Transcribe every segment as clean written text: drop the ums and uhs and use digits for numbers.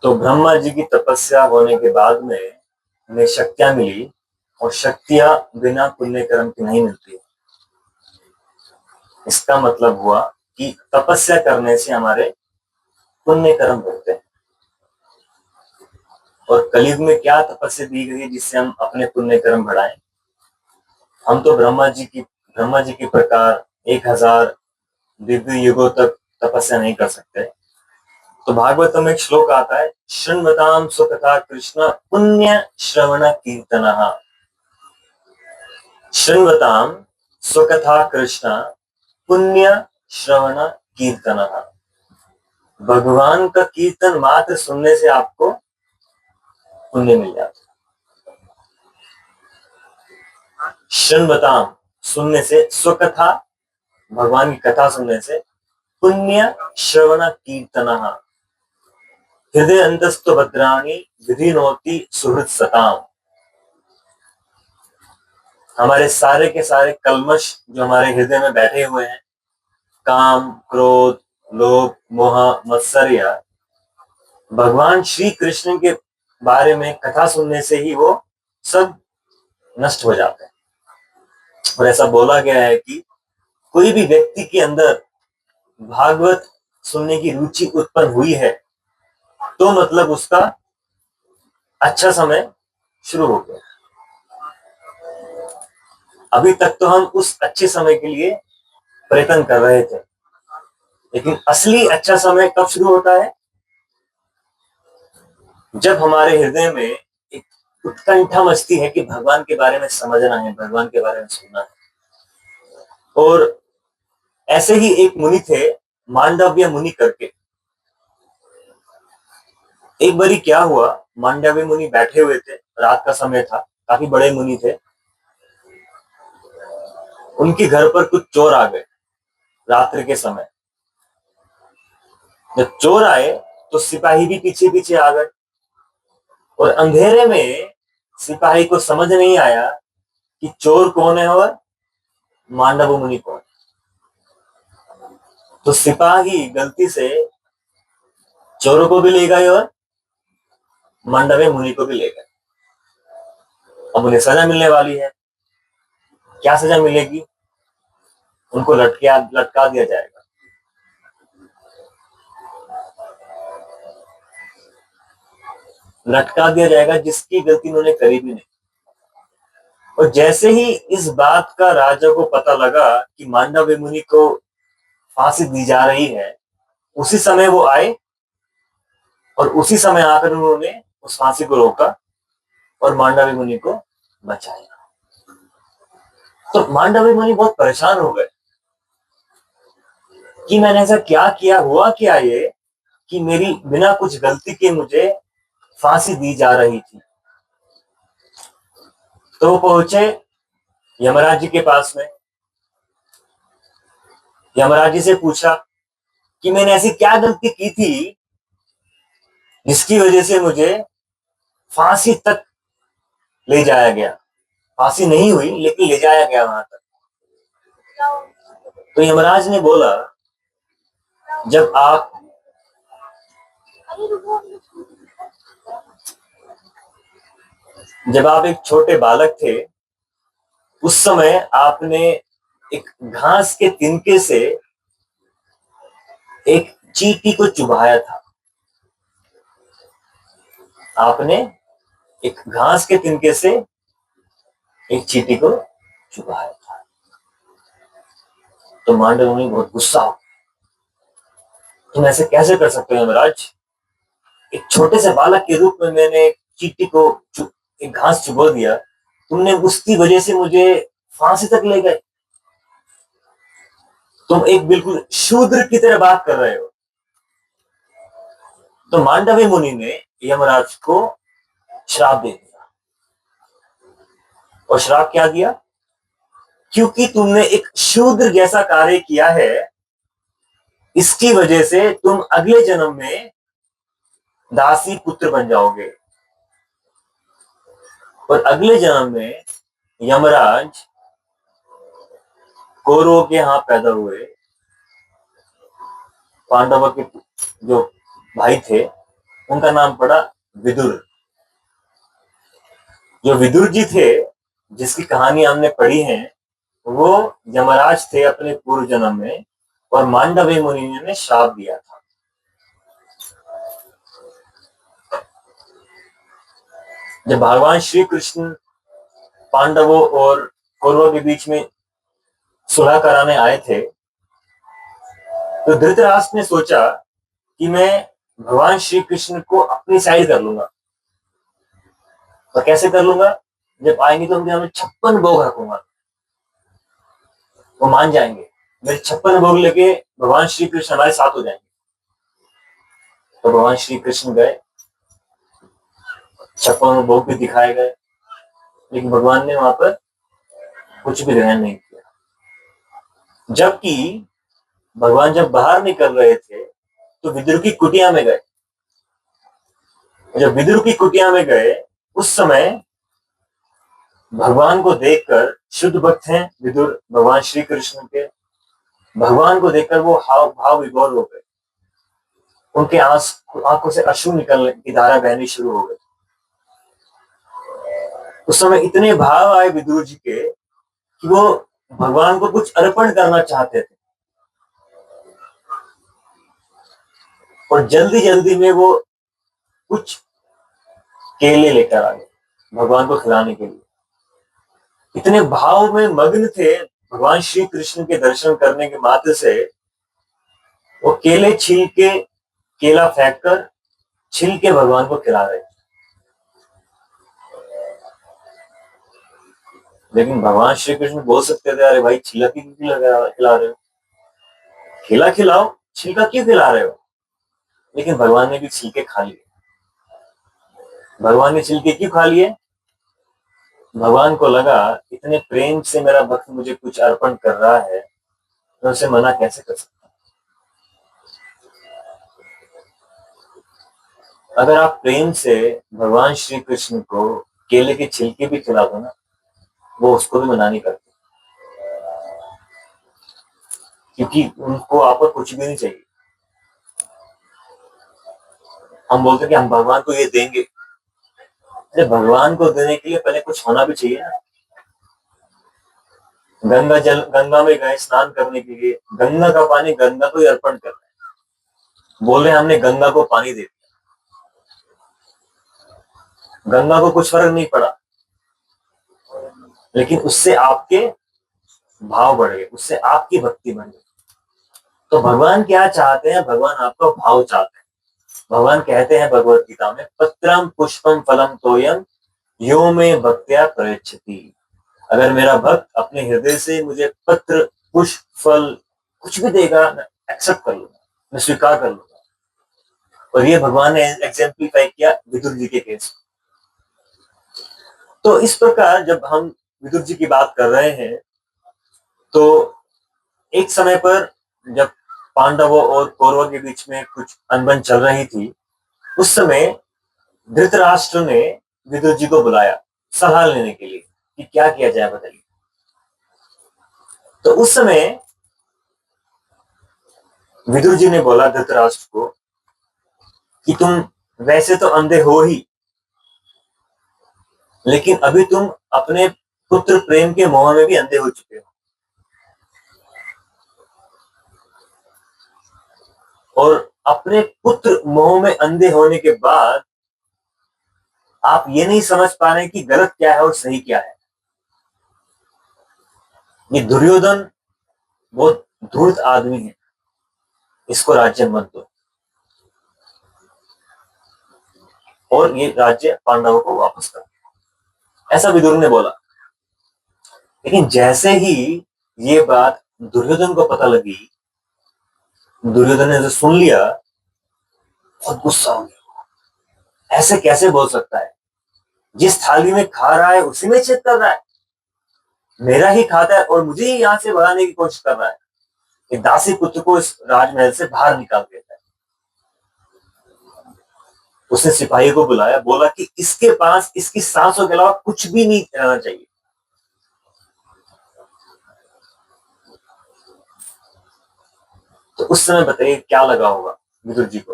तो ब्रह्मा जी की तपस्या होने के बाद में हमें शक्तियां मिली और शक्तियां बिना पुण्य कर्म के नहीं मिलती। इसका मतलब हुआ कि तपस्या करने से हमारे पुण्य कर्म होते हैं। और कलयुग में क्या तपस्या दी गई जिससे हम अपने पुण्य कर्म बढ़ाएं? हम तो ब्रह्मा जी के प्रकार 1000 दिव्य युगों तक तपस्या नहीं कर सकते। तो भागवतम में एक श्लोक आता है, शृण्वताम स्वकथा कृष्ण पुण्य श्रवण कीर्तनः। शृण्वताम स्वकथा कृष्ण पुण्य श्रवण कीर्तनः। भगवान का कीर्तन मात्र सुनने से आपको पुण्य मिल जाता है। शृण्वताम सुनने से, स्वकथा भगवान की कथा सुनने से, पुण्य श्रवण कीर्तनः हृदय अंतस्थ भद्राणी विधिनोति सुहृद सताम। हमारे सारे के सारे कल्मश जो हमारे हृदय में बैठे हुए हैं, काम, क्रोध, लोभ, मोह, मत्सर्य, भगवान श्री कृष्ण के बारे में कथा सुनने से ही वो सब नष्ट हो जाते हैं। और ऐसा बोला गया है कि कोई भी व्यक्ति के अंदर भागवत सुनने की रुचि उत्पन्न हुई है तो मतलब उसका अच्छा समय शुरू हो गया। अभी तक तो हम उस अच्छे समय के लिए प्रयत्न कर रहे थे, लेकिन असली अच्छा समय कब शुरू होता है? जब हमारे हृदय में एक उत्कंठा मचती है कि भगवान के बारे में समझना है, भगवान के बारे में सुनना है। और ऐसे ही एक मुनि थे, मांडव्य मुनि करके। एक बारी क्या हुआ, मांडव्य मुनि बैठे हुए थे, रात का समय था, काफी बड़े मुनि थे। उनके घर पर कुछ चोर आ गए रात्रि के समय। जब चोर आए तो सिपाही भी पीछे पीछे आ गए और अंधेरे में सिपाही को समझ नहीं आया कि चोर कौन है और मांडव मुनि कौन है। तो सिपाही गलती से चोरों को भी ले गए और मांडव्य मुनि को भी ले गए। अब उन्हें सजा मिलने वाली है। क्या सजा मिलेगी? उनको लटका दिया जाएगा। लटका दिया जाएगा जिसकी गलती उन्होंने करी भी नहीं। और जैसे ही इस बात का राजा को पता लगा कि मांडव्य मुनि को फांसी दी जा रही है, उसी समय वो आए और उसी समय आकर उन्होंने उस फांसी को रोका और मांडव्य मुनि को बचाया। तो मांडव्य मुनि बहुत परेशान हो गए कि मैंने ऐसा क्या किया, हुआ क्या ये कि मेरी बिना कुछ गलती के मुझे फांसी दी जा रही थी। तो वो पहुंचे यमराज जी के पास में। यमराज जी से पूछा कि मैंने ऐसी क्या गलती की थी जिसकी वजह से मुझे फांसी तक ले जाया गया। फांसी नहीं हुई लेकिन ले जाया गया वहां तक। तो यमराज ने बोला, जब आप एक छोटे बालक थे, उस समय आपने एक घास के तिनके से एक चींटी को चुभाया था। आपने एक घास के तिनके से एक चींटी को चुभाया था। तो मांडव मुनि बहुत गुस्सा हो, तुम ऐसे कैसे कर सकते हो यमराज? एक छोटे से बालक के रूप में मैंने एक चींटी को एक घास चुभा दिया, तुमने उसकी वजह से मुझे फांसी तक ले गए। तुम एक बिल्कुल शूद्र की तरह बात कर रहे हो। तो मांडव्य मुनि ने यमराज को श्राप दे दिया। और श्राप क्या दिया? क्योंकि तुमने एक शूद्र जैसा कार्य किया है, इसकी वजह से तुम अगले जन्म में दासी पुत्र बन जाओगे। और अगले जन्म में यमराज कौरवों के यहां पैदा हुए, पांडवों के जो भाई थे, उनका नाम पड़ा विदुर। जो विदुर जी थे, जिसकी कहानी हमने पढ़ी है, वो यमराज थे अपने पूर्व जन्म में, और मांडवी मुनि ने श्राप दिया था। जब भगवान श्री कृष्ण पांडवों और कौरवों के बीच में सुलह कराने आए थे, तो धृतराष्ट्र ने सोचा कि मैं भगवान श्री कृष्ण को अपनी साइड कर लूंगा। और कैसे कर लूंगा? जब आएंगे तो उनके हमें 56 भोग रखूंगा, वो मान जाएंगे। मेरे 56 भोग लेके भगवान श्री कृष्ण हमारे साथ हो जाएंगे। तो भगवान श्री कृष्ण गए, 56 भोग भी दिखाए गए, लेकिन भगवान ने वहां पर कुछ भी ग्रहण नहीं किया। जबकि भगवान जब बाहर निकल रहे थे तो विदुर की कुटिया में गए। जब विदुर की कुटिया में गए, उस समय भगवान को देखकर, शुद्ध भक्त हैं विदुर भगवान श्री कृष्ण के, भगवान को देखकर वो हाव भाव विभोर हो गए। उनके आंखों से अश्रु निकलने की धारा बहनी शुरू हो गई। उस समय इतने भाव आए विदुर जी के कि वो भगवान को कुछ अर्पण करना चाहते थे, और जल्दी जल्दी में वो कुछ केले लेकर आ गए भगवान को खिलाने के लिए। इतने भाव में मग्न थे भगवान श्री कृष्ण के दर्शन करने के मात्र से, वो केले छील के, केला फेंक कर छिल के भगवान को खिला रहे। लेकिन भगवान श्री कृष्ण बोल सकते थे, अरे भाई छिलका क्यों खिला रहे हो, केला खिलाओ, छिलका क्यों खिला रहे हो? लेकिन भगवान ने भी छिलके खा लिए। भगवान ने छिलके क्यों खा लिए? भगवान को लगा इतने प्रेम से मेरा भक्त मुझे कुछ अर्पण कर रहा है, तो उसे मना कैसे कर सकता। अगर आप प्रेम से भगवान श्री कृष्ण को केले के छिलके भी खिला दो ना, वो उसको भी मना नहीं करते, क्योंकि उनको आपको कुछ भी नहीं चाहिए। हम बोलते कि हम भगवान को ये देंगे, अरे भगवान को देने के लिए पहले कुछ होना भी चाहिए ना। गंगा में गए स्नान करने के लिए, गंगा का पानी गंगा को ही अर्पण कर रहे हैं, बोल रहे हैं हमने गंगा को पानी दे दिया, गंगा को कुछ फर्क नहीं पड़ा, लेकिन उससे आपके भाव बढ़ गए, उससे आपकी भक्ति बढ़ गई। तो भगवान क्या चाहते हैं? भगवान आपका भाव चाहते हैं। भगवान कहते हैं भगवत गीता में, पत्रम पुष्पम फलम तोयम यो में भक्त्या प्रयच्छति। अगर मेरा भक्त अपने हृदय से मुझे पत्र, पुष्प, फल कुछ भी देगा, मैं एक्सेप्ट कर लूंगा, मैं स्वीकार कर लूंगा। और ये भगवान ने एग्जाम्पलीफाई किया विदुर जी के केस। तो इस प्रकार जब हम विदुर जी की बात कर रहे हैं, तो एक समय पर जब पांडवों और कौरवों के बीच में कुछ अनबन चल रही थी, उस समय धृतराष्ट्र ने विदुर जी को बुलाया सलाह लेने के लिए कि क्या किया जाए, बताइए। तो उस समय विदुर जी ने बोला धृतराष्ट्र को कि तुम वैसे तो अंधे हो ही, लेकिन अभी तुम अपने पुत्र प्रेम के मोह में भी अंधे हो चुके हो। और अपने पुत्र मोह में अंधे होने के बाद आप ये नहीं समझ पा रहे कि गलत क्या है और सही क्या है। ये दुर्योधन बहुत धूर्त आदमी है, इसको राज्य मत दो, और ये राज्य पांडवों को वापस कर, ऐसा विदुर ने बोला। लेकिन जैसे ही ये बात दुर्योधन को पता लगी, दुर्योधन ने जो सुन लिया, बहुत गुस्सा हो गया। ऐसे कैसे बोल सकता है? जिस थाली में खा रहा है उसी में छेद कर रहा है, मेरा ही खाता है और मुझे ही यहां से भगाने की कोशिश कर रहा है। कि दासी पुत्र को इस राजमहल से बाहर निकाल देता है। उसने सिपाही को बुलाया, बोला कि इसके पास इसकी सांसों के अलावा कुछ भी नहीं रहना चाहिए। तो उस समय बताइए क्या लगा होगा विदुर जी को।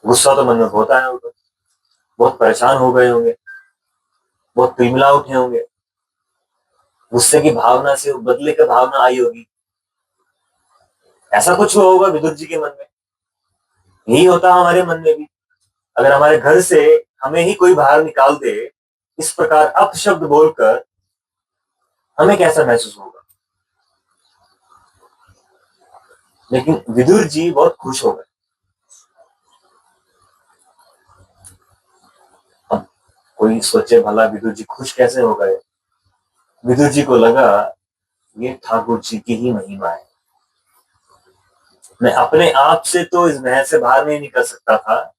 गुस्सा तो मन में बहुत आया होगा, बहुत परेशान हो गए होंगे, बहुत तिलमिला उठे होंगे, गुस्से की भावना से बदले की भावना आई होगी। ऐसा कुछ हुआ होगा विदुर जी के मन में। यही होता हमारे मन में भी। अगर हमारे घर से हमें ही कोई बाहर निकाल दे इस प्रकार अपशब्द बोलकर, हमें कैसा महसूस होगा। लेकिन विदुर जी बहुत खुश हो गए। अब कोई सोचे भला विदुर जी खुश कैसे हो गए। विदुर जी को लगा ये ठाकुर जी की ही महिमा है। मैं अपने आप से तो इस महल से बाहर नहीं निकल सकता था,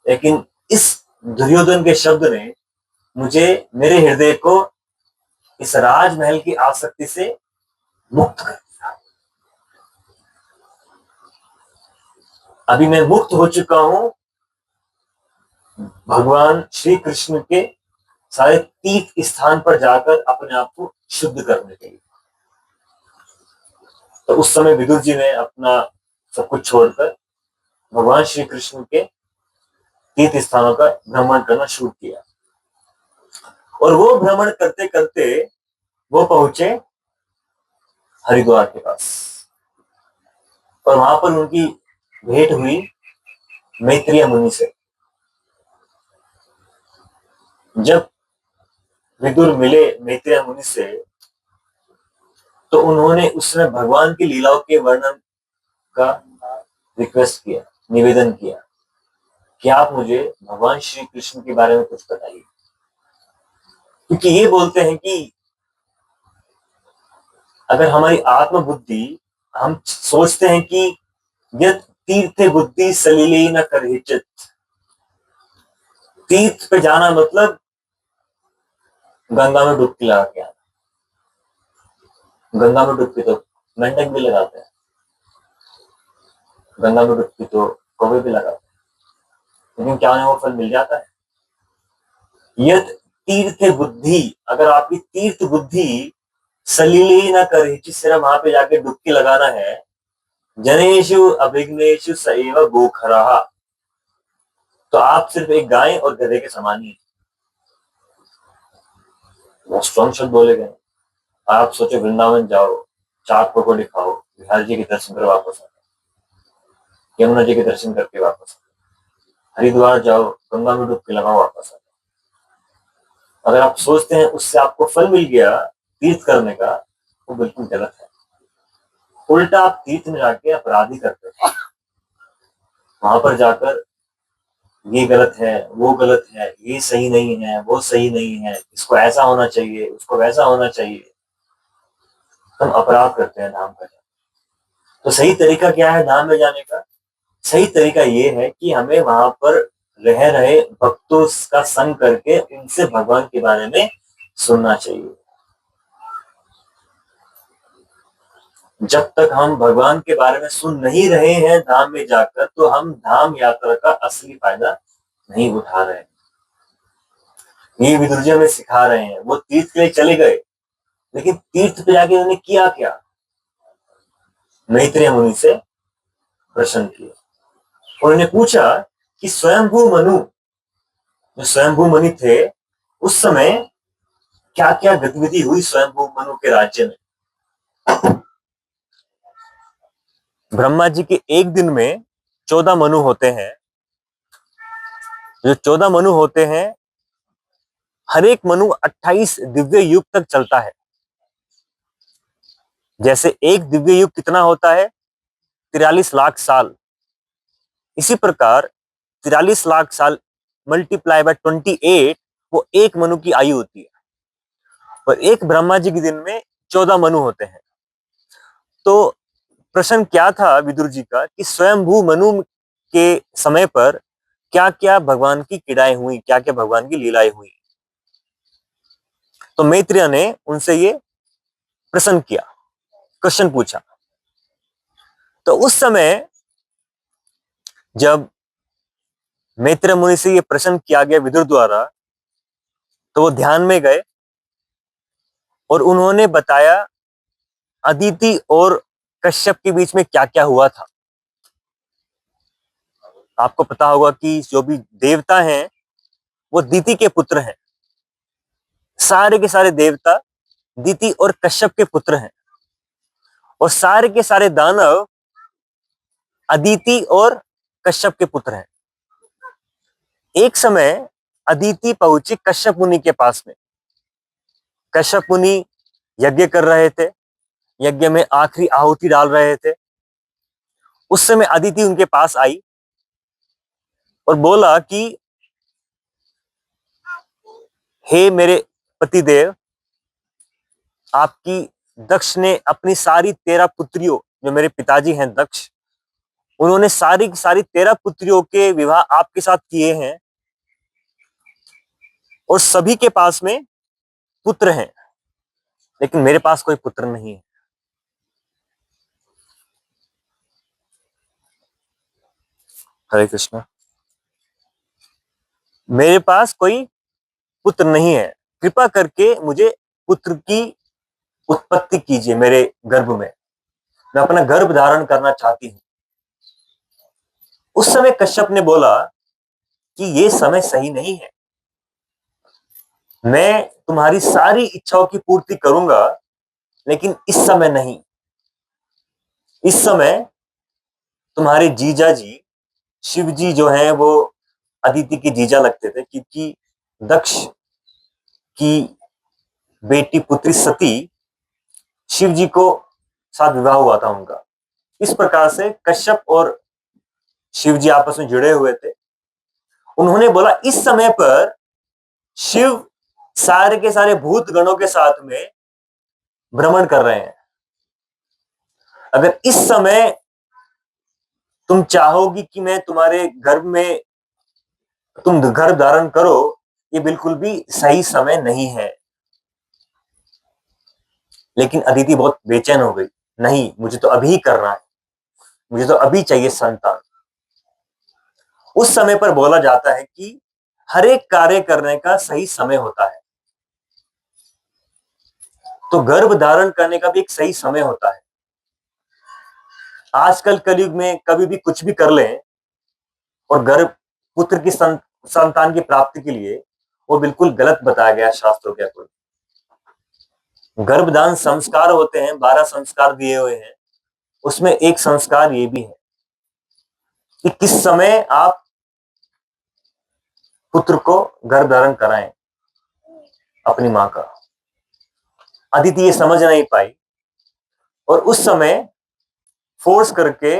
लेकिन इस दुर्योधन के शब्द ने मुझे, मेरे हृदय को इस राजमहल की आसक्ति से मुक्त कर दिया। अभी मैं मुक्त हो चुका हूं भगवान श्री कृष्ण के सारे तीर्थ स्थान पर जाकर अपने आप को शुद्ध करने के लिए। तो उस समय विदुर जी ने अपना सब कुछ छोड़कर भगवान श्री कृष्ण के तीर्थ स्थानों का भ्रमण करना शुरू किया। और वो भ्रमण करते करते वो पहुंचे हरिद्वार के पास, और वहां पर उनकी भेंट हुई मैत्रेय मुनि से। जब विदुर मिले मैत्रेय मुनि से, तो उन्होंने उसमें भगवान की लीलाओं के वर्णन का रिक्वेस्ट किया, निवेदन किया कि आप मुझे भगवान श्री कृष्ण के बारे में कुछ बताइए। क्योंकि ये बोलते हैं कि अगर हमारी आत्मबुद्धि, हम सोचते हैं कि यद तीर्थ बुद्धि सलिले न करहिचित, तीर्थ पे जाना मतलब गंगा में डुबकी लगा के आना। गंगा में डुबकी तो मेंढक भी लगाते हैं, गंगा में डुबकी तो कौवे भी लगाते हैं, लेकिन क्या उन्हें वो फल मिल जाता है। यद तीर्थ बुद्धि, अगर आपकी तीर्थ बुद्धि सलिले न करहिचित, सिर्फ वहां पे जाके डुबकी लगाना है। जनेषु अभिघ्नेषु सएव गोखरः, तो आप सिर्फ एक गाय और गधे के समान ही। वो स्ट्रॉन्ग शब्द बोले गए। आप सोचो वृंदावन जाओ, चाट पकौड़ी खाओ, बिहार जी के दर्शन कर वापस आओ, यमुना जी के दर्शन करके वापस आओ, हरिद्वार जाओ, गंगा में डुबकी लगाओ, वापस आओ। अगर आप सोचते हैं उससे आपको फल मिल गया तीर्थ करने का, वो बिल्कुल गलत है। उल्टा आप तीर्थ में जाके अपराधी करते हैं। वहां पर जाकर ये गलत है, वो गलत है, ये सही नहीं है, वो सही नहीं है, इसको ऐसा होना चाहिए, उसको वैसा होना चाहिए। हम अपराध करते हैं धाम का। तो सही तरीका क्या है धाम में जाने का? सही तरीका ये है कि हमें वहां पर रह रहे भक्तों का संग करके उनसे भगवान के बारे में सुनना चाहिए। जब तक हम भगवान के बारे में सुन नहीं रहे हैं धाम में जाकर, तो हम धाम यात्रा का असली फायदा नहीं उठा रहे हैं। ये विदुर जी हमें सिखा रहे हैं। वो तीर्थ के लिए चले गए, लेकिन तीर्थ पे जाके उन्होंने किया क्या? मैत्रेय मुनि से प्रश्न किया। उन्होंने पूछा कि स्वयंभू मनु, जो स्वयंभू मुनि थे, उस समय क्या क्या गतिविधि हुई स्वयंभू मनु के राज्य में। ब्रह्मा जी के एक दिन में 14 मनु होते हैं। जो 14 मनु होते हैं, हर एक मनु 28 दिव्य युग तक चलता है। जैसे एक दिव्य युग कितना होता है? 43 लाख साल। इसी प्रकार 43 लाख साल मल्टीप्लाई बाय 28, वो एक मनु की आयु होती है। और एक ब्रह्मा जी के दिन में 14 मनु होते हैं। तो प्रश्न क्या था विदुर जी का कि स्वयंभू मनु के समय पर क्या क्या भगवान की क्रीड़ाएं हुई, क्या क्या भगवान की लीलाएं हुई। तो मैत्रेय ने उनसे ये प्रश्न किया, क्वेश्चन पूछा। तो उस समय जब मैत्रेय मुनि से ये प्रश्न किया गया विदुर द्वारा, तो वो ध्यान में गए और उन्होंने बताया अदिति और कश्यप के बीच में क्या क्या हुआ था। आपको पता होगा कि जो भी देवता हैं वो दीति के पुत्र हैं। सारे के सारे देवता दीति और कश्यप के पुत्र हैं, और सारे के सारे दानव अदिति और कश्यप के पुत्र हैं। एक समय अदिति पहुंची कश्यप मुनि के पास में। कश्यप मुनि यज्ञ कर रहे थे, यज्ञ में आखिरी आहुति डाल रहे थे। उस समय अदिति उनके पास आई और बोला कि हे मेरे पतिदेव, आपकी दक्ष ने अपनी सारी 13 पुत्रियों, जो मेरे पिताजी हैं दक्ष, उन्होंने सारी की सारी 13 पुत्रियों के विवाह आपके साथ किए हैं, और सभी के पास में पुत्र हैं, लेकिन मेरे पास कोई पुत्र नहीं है। हरे कृष्ण। मेरे पास कोई पुत्र नहीं है, कृपा करके मुझे पुत्र की उत्पत्ति कीजिए मेरे गर्भ में, मैं अपना गर्भ धारण करना चाहती हूं। उस समय कश्यप ने बोला कि ये समय सही नहीं है, मैं तुम्हारी सारी इच्छाओं की पूर्ति करूंगा, लेकिन इस समय नहीं। इस समय तुम्हारे जीजा जी शिव जी जो हैं वो अदिति के जीजा लगते थे, क्योंकि दक्ष की बेटी पुत्री सती शिव जी को साथ विवाह हुआ था उनका। इस प्रकार से कश्यप और शिव जी आपस में जुड़े हुए थे। उन्होंने बोला इस समय पर शिव सारे के सारे भूत गणों के साथ में भ्रमण कर रहे हैं। अगर इस समय तुम चाहोगी कि मैं तुम्हारे गर्भ में तुम गर्भ धारण करो, ये बिल्कुल भी सही समय नहीं है। लेकिन अदिति बहुत बेचैन हो गई, नहीं मुझे तो अभी करना है, मुझे तो अभी चाहिए संतान। उस समय पर बोला जाता है कि हर एक कार्य करने का सही समय होता है, तो गर्भ धारण करने का भी एक सही समय होता है। आजकल कलयुग में कभी भी कुछ भी कर लें और गर्भ पुत्र की संतान की प्राप्ति के लिए, वो बिल्कुल गलत बताया गया शास्त्रों के अकॉर्डिंग। गर्भदान संस्कार होते हैं, 12 संस्कार दिए हुए हैं, उसमें एक संस्कार ये भी है कि किस समय आप पुत्र को गर्भ धारण कराएं अपनी मां का। अदिति ये समझ नहीं पाई, और उस समय फोर्स करके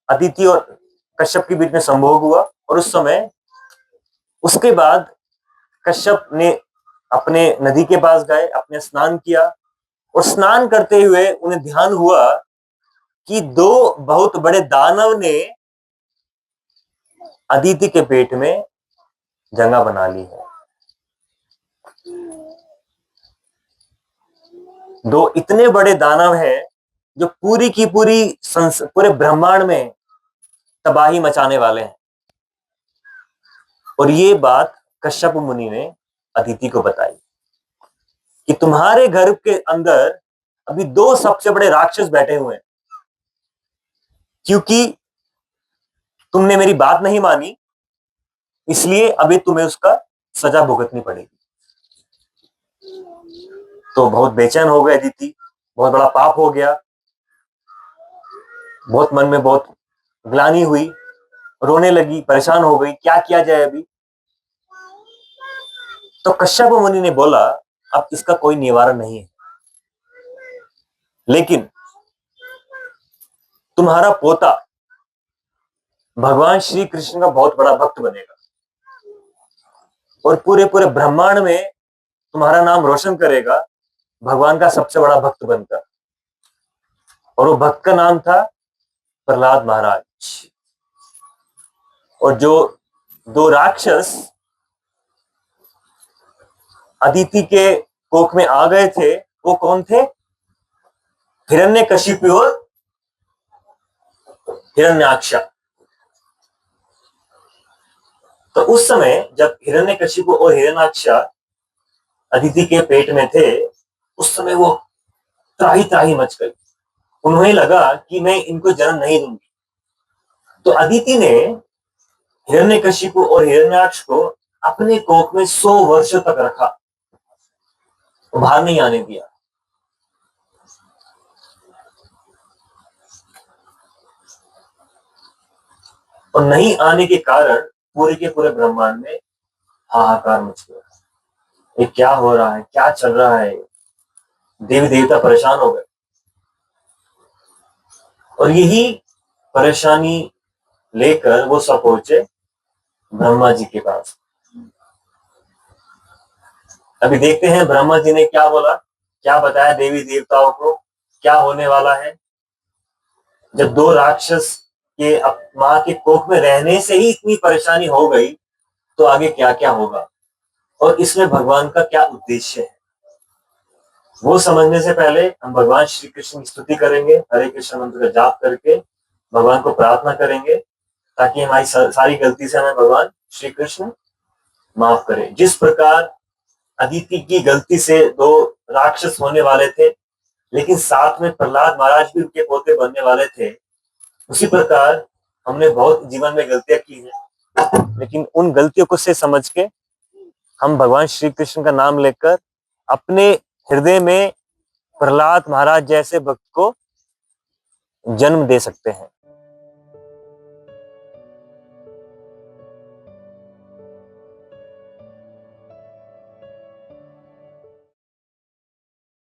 अदिति और कश्यप के बीच में संभोग हुआ। और उस समय उसके बाद कश्यप ने अपने नदी के पास गए, अपने स्नान किया, और स्नान करते हुए उन्हें ध्यान हुआ कि 2 बहुत बड़े दानव ने अदिति के पेट में जगह बना ली है। 2 इतने बड़े दानव हैं जो पूरी की पूरी पूरे ब्रह्मांड में तबाही मचाने वाले हैं। और ये बात कश्यप मुनि ने अदिति को बताई कि तुम्हारे घर के अंदर अभी 2 सबसे बड़े राक्षस बैठे हुए हैं, क्योंकि तुमने मेरी बात नहीं मानी, इसलिए अभी तुम्हें उसका सजा भुगतनी पड़ेगी। तो बहुत बेचैन हो गए अदिति, बहुत बड़ा पाप हो गया, बहुत मन में बहुत ग्लानि हुई, रोने लगी, परेशान हो गई, क्या किया जाए अभी। तो कश्यप मुनि ने बोला अब इसका कोई निवारण नहीं है, लेकिन तुम्हारा पोता भगवान श्री कृष्ण का बहुत बड़ा भक्त बनेगा, और पूरे पूरे ब्रह्मांड में तुम्हारा नाम रोशन करेगा भगवान का सबसे बड़ा भक्त बनकर। और वो भक्त का नाम था प्रहलाद महाराज। और जो 2 राक्षस अदिति के कोख में आ गए थे वो कौन थे? हिरण्यकशिपु और हिरण्याक्ष। तो उस समय जब हिरण्यकशिपु और हिरण्याक्ष अदिति के पेट में थे, उस समय वो त्राही त्राही मच गई। उन्हें लगा कि मैं इनको जन्म नहीं दूंगी। तो अदिति ने हिरण्यकशिपु और हिरण्याक्ष को अपने कोख में 100 वर्षों तक रखा, बाहर नहीं आने दिया। और नहीं आने के कारण पूरे के पूरे ब्रह्मांड में हाहाकार मच गया। ये क्या हो रहा है, क्या चल रहा है? देवी देवता परेशान हो गए और यही परेशानी लेकर वो सब पहुंचे ब्रह्मा जी के पास। अभी देखते हैं ब्रह्मा जी ने क्या बोला, क्या बताया देवी देवताओं को, क्या होने वाला है। जब दो राक्षस के मां के कोख में रहने से ही इतनी परेशानी हो गई, तो आगे क्या क्या होगा और इसमें भगवान का क्या उद्देश्य है, वो समझने से पहले हम भगवान श्री कृष्ण की स्तुति करेंगे। हरे कृष्ण मंत्र का जाप करके भगवान को प्रार्थना करेंगे ताकि हमारी सारी गलती से हमें भगवान श्री कृष्ण माफ करें। जिस प्रकार अदिति की गलती से दो राक्षस होने वाले थे, लेकिन साथ में प्रहलाद महाराज भी उनके पोते बनने वाले थे, उसी प्रकार हमने बहुत जीवन में गलतियां की हैं, लेकिन उन गलतियों को से समझ के हम भगवान श्री कृष्ण का नाम लेकर अपने हृदय में प्रहलाद महाराज जैसे भक्त को जन्म दे सकते हैं।